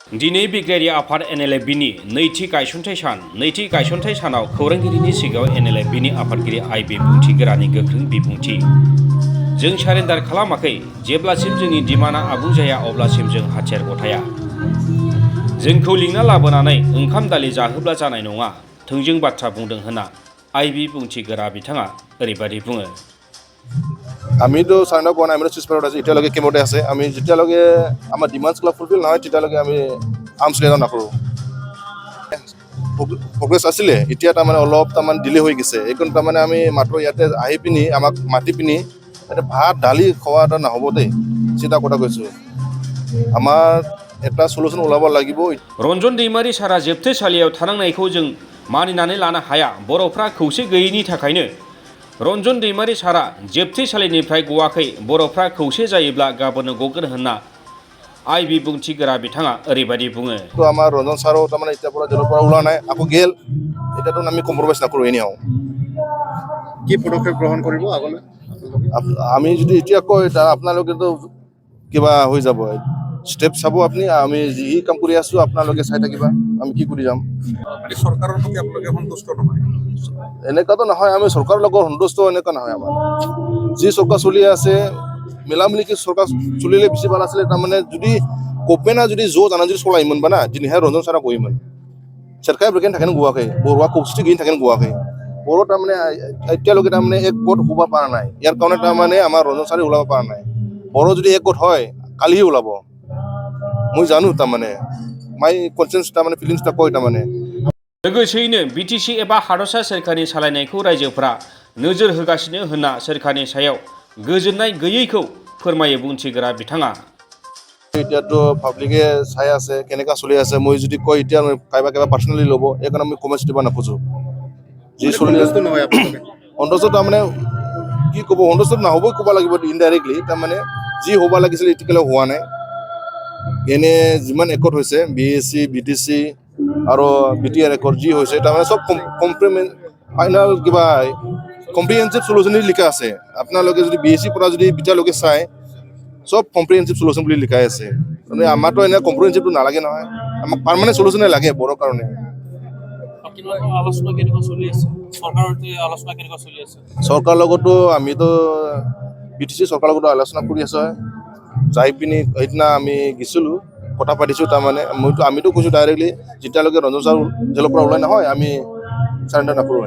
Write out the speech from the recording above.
दिनै बिग्रायारि आफाद NLFB-नि नैथि गायसनथाइ सानाव खौरांगिरिनि सिगाङाव NLFB-नि आफादगिरि आइ बिबुंथिगिरानि गोख्रों बिबुंथि। जों सारेन्डार खालामाखै। जेब्लासिम जोंनि डिमान्डआ आबुं जाया अब्लासिम जों हाथियार गथाया। जोंखौ लिंना लाबोनानै ओंखाम दालि जाहोब्ला जानाय नङा थोंजों बाथ्रा बुंदों होनना आइ बिबुंथिगिरा बिथाङा ओरैबायदि बुङो। আমিতো সাইন আপ কৰা নাই, আমি সুইচপাৰত আছোঁ, এতিয়ালৈকে কেমতে আছে। আমি যেতিয়ালৈকে আমাৰ ডিমাণ্ডছবিলাক ফুলফিল নহয় তেতিয়ালৈকে আমি আৰ্মছ ৰেজ নকৰোঁ। প্ৰগ্ৰেছ আছিলে, এতিয়া তাৰমানে অলপ তাৰমানে ডিলে হৈ গৈছে। এইখন তাৰমানে আমি মাত্ৰ ইয়াতে আহি পিনি আমাক মাতি পিনি ইয়াতে ভাত দালি খোৱা এটা নহ'ব দেই, চিধা কথা কৈছোঁ। আমাৰ এটা সলিউশ্যন ওলাব লাগিব। रन्जन दैमारि सारा जोबथेसालियाव थानांनायखौ जों मानिनानै लानो हाया। बर'फ्रा खौसे गैयैनि थाखायनो रन्जन दैमारि सारा जोबथेसालिनिफ्राय गवाखै। बर'फ्रा खौसे जायोब्ला गाबोननो गगोन होनना आइ बिबुंथिगिरा बिथाङा ओरैबायदि बुङो। তো আমাৰ ৰঞ্জন ছাৰো তাৰমানে এতিয়াৰ পৰা জেলৰ পৰা ওলোৱা নাই, আকৌ গেল। এতিয়াতো আমি কম্প্ৰমাইজ নকৰোঁ এনেও। কি পদক্ষেপ গ্ৰহণ কৰিব আগলৈ? আমি যদি এতিয়া কয় আপোনালোকেতো কিবা হৈ যাব। ষ্টেপ চাব আপুনি, আমি যি কাম কৰি আছোঁ আপোনালোকে চাই থাকিবা, আমি কি কৰি যাম। চৰকাৰৰ প্ৰতি আপোনালোকে সন্তুষ্ট নহয়? এনেকুৱাতো নহয়, আমি চৰকাৰৰ লগত সন্তুষ্ট এনেকুৱা নহয়। আমাৰ যি চৰকাৰ চলি আছে মিলামিলিকে চৰকাৰ চলিলে বেছি ভাল আছিলে। তাৰমানে যদি গভমেণ্টে যদি জানা যদি চলাयोমोनबा ना दिनैहाय रन्जन सारा गयोमोन। सोरखाया बेखायनो थाखायनो गवाखै, बर'आ खौसेथि गैयिनि थाखायनो गवाखै। बर' তাৰমানে এতিয়ালৈকে তাৰমানে এক গোট হ'ব পৰা নাই। ইয়াৰ কাৰণে তাৰমানে আমাৰ ৰঞ্জন ছাৰে ওলাব পৰা নাই। বৰ যদি এক গোট হয় কালিহে ওলাব। মই জানো তাৰমানে माइ कनसेन्स তাৰমাने फिलिंसটা কয় তাৰমানে। लोगोसेयैनो BTC एबा हादरसा सोरखारनि सालायनायखौ रायजोफोरा नोजोर होगासिनो होनना सोरखारनि सायाव गोजोननाय गैयैखौ फोरमायो बुंथिगिरा बिथाङा। এতিয়াতো পাব্লিকে চাই আছে কেনেকুৱা চলি আছে। মই যদি কয় এতিয়া কাইবা পাৰ্চনেলি ল'ব, এইকাৰণে মই কমেণ্টছ দিব নোখোজোঁ। যি চলি আছে নহয় আপোনালোকে সন্তোষ তাৰমানে কি ক'ব, সন্তোষ নহ'বই ক'ব লাগিব ইনডাইৰেক্টলি। তাৰমানে যি হ'ব লাগিছিলে এতিয়ালৈ হোৱা নাই। এনে যিমান একৰ্ড হৈছে BSc BTC আৰু BTR একৰ্ড যি হৈছে তাৰমানে চব ফাইনেল কিবা কম্প্ৰিহেনচিভ চলিউশ্যন লিখা আছে। আপোনালোকে যদি BSc পৰা যদি এতিয়ালৈকে চাই সব কম্প্ৰিহেনচিভ চলিউশ্যন বুলি লিখাই আছে। মানে আমাৰতো এনে কম্প্ৰিহেনচিভটো নালাগে নহয়, আমাক পাৰ্মানেণ্ট চলিউশ্যনে লাগে বড়োৰ কাৰণে। চৰকাৰৰ লগতো আমিতো BTC চৰকাৰৰ লগতো আলোচনা কৰি আছোঁ। যাই পিনি সেইদিনা আমি গেছিলোঁ, কথা পাতিছোঁ। তাৰমানে আমিতো কৈছোঁ ডাইৰেক্টলি যেতিয়ালৈকে ৰঞ্জন ছাৰ জেলৰ পৰা ওলাই নহয় আমি চাৰেণ্ডাৰ নকৰোঁ।